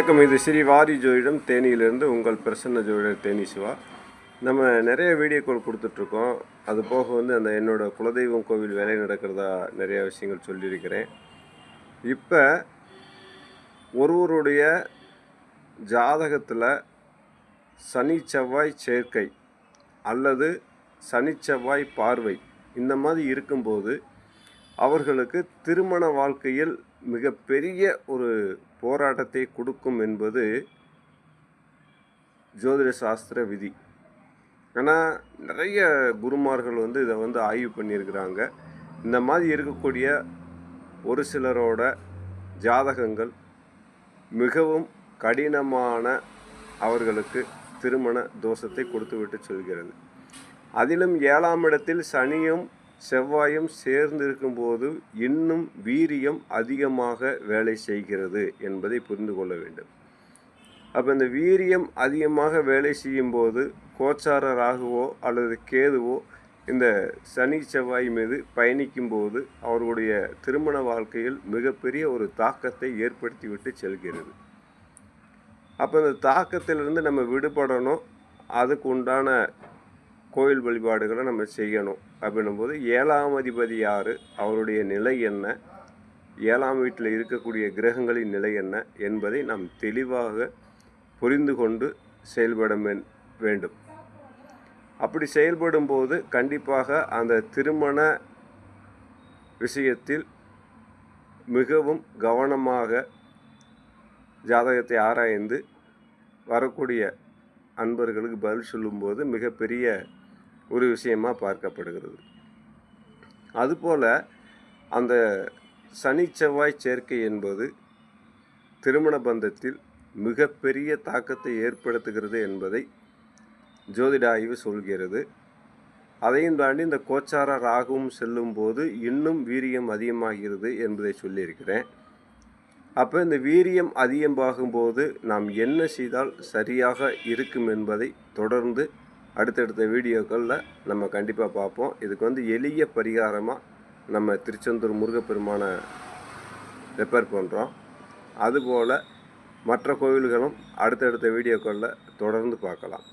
வணக்கம். இது ஸ்ரீ வாரி ஜோதிடம் தேனியிலிருந்து உங்கள் பிரசன்ன ஜோதிடர் தேனி சிவா. நம்ம நிறைய வீடியோக்கள் கொடுத்துட்ருக்கோம். அது போக அந்த என்னோடய குலதெய்வம் கோவில் வேலை நடக்கிறதா நிறையா விஷயங்கள் சொல்லியிருக்கிறேன். இப்போ ஒருவருடைய ஜாதகத்தில் சனி செவ்வாய் சேர்க்கை அல்லது சனி செவ்வாய் பார்வை இந்த மாதிரி இருக்கும்போது அவர்களுக்கு திருமண வாழ்க்கையில் மிகப்பெரிய ஒரு போராட்டத்தை கொடுக்கும் என்பது ஜோதிட சாஸ்திர விதி. ஆனால் நிறைய குருமார்கள் இதை ஆய்வு பண்ணியிருக்கிறாங்க. இந்த மாதிரி இருக்கக்கூடிய ஒரு சிலரோட ஜாதகங்கள் மிகவும் கடினமான அவர்களுக்கு திருமண தோஷத்தை கொடுத்துவிட்டு சொல்கிறது. அதிலும் 7ஆம் இடத்தில் சனியும் செவ்வாயும் சேர்ந்து இருக்கும்போது இன்னும் வீரியம் அதிகமாக வேலை செய்கிறது என்பதை புரிந்து கொள்ள வேண்டும். அப்போ இந்த வீரியம் அதிகமாக வேலை செய்யும்போது கோச்சார ராகுவோ அல்லது கேதுவோ இந்த சனி செவ்வாய் மீது பயணிக்கும்போது அவர்களுடைய திருமண வாழ்க்கையில் மிகப்பெரிய ஒரு தாக்கத்தை ஏற்படுத்திவிட்டு செல்கிறது. அப்போ இந்த தாக்கத்திலிருந்து நம்ம விடுபடணும். அதுக்கு உண்டான கோயில் வழிபாடுகளை நம்ம செய்யணும். அப்படின்னும்போது 7ஆம் அதிபதி யார், அவருடைய நிலை என்ன, 7ஆம் வீட்டில் இருக்கக்கூடிய கிரகங்களின் நிலை என்ன என்பதை நாம் தெளிவாக புரிந்து கொண்டு செயல்பட வேண்டும். அப்படி செயல்படும்போது கண்டிப்பாக அந்த திருமண விஷயத்தில் மிகவும் கவனமாக ஜாதகத்தை ஆராய்ந்து வரக்கூடிய அன்பர்களுக்கு பதில் சொல்லும்போது மிகப்பெரிய ஒரு விஷயமாக பார்க்கப்படுகிறது. அதுபோல் அந்த சனி செவ்வாய் சேர்க்கை என்பது திருமண பந்தத்தில் மிகப்பெரிய தாக்கத்தை ஏற்படுத்துகிறது என்பதை ஜோதிட ஆய்வு சொல்கிறது. அதையும் தாண்டி இந்த கோச்சார ராகுவும் செல்லும்போது இன்னும் வீரியம் அதிகமாகிறது என்பதை சொல்லியிருக்கிறேன். அப்போ இந்த வீரியம் அதிகமாகும்போது நாம் என்ன செய்தால் சரியாக இருக்கும் என்பதை தொடர்ந்து அடுத்தடுத்த வீடியோக்களில் நம்ம கண்டிப்பாக பார்ப்போம். இதுக்கு எளிய பரிகாரமாக நம்ம திருச்செந்தூர் முருகப்பெருமானை ரெஃபர் பண்ணுறோம். அதுபோல் மற்ற கோவில்களும் அடுத்தடுத்த வீடியோக்களில் தொடர்ந்து பார்க்கலாம்.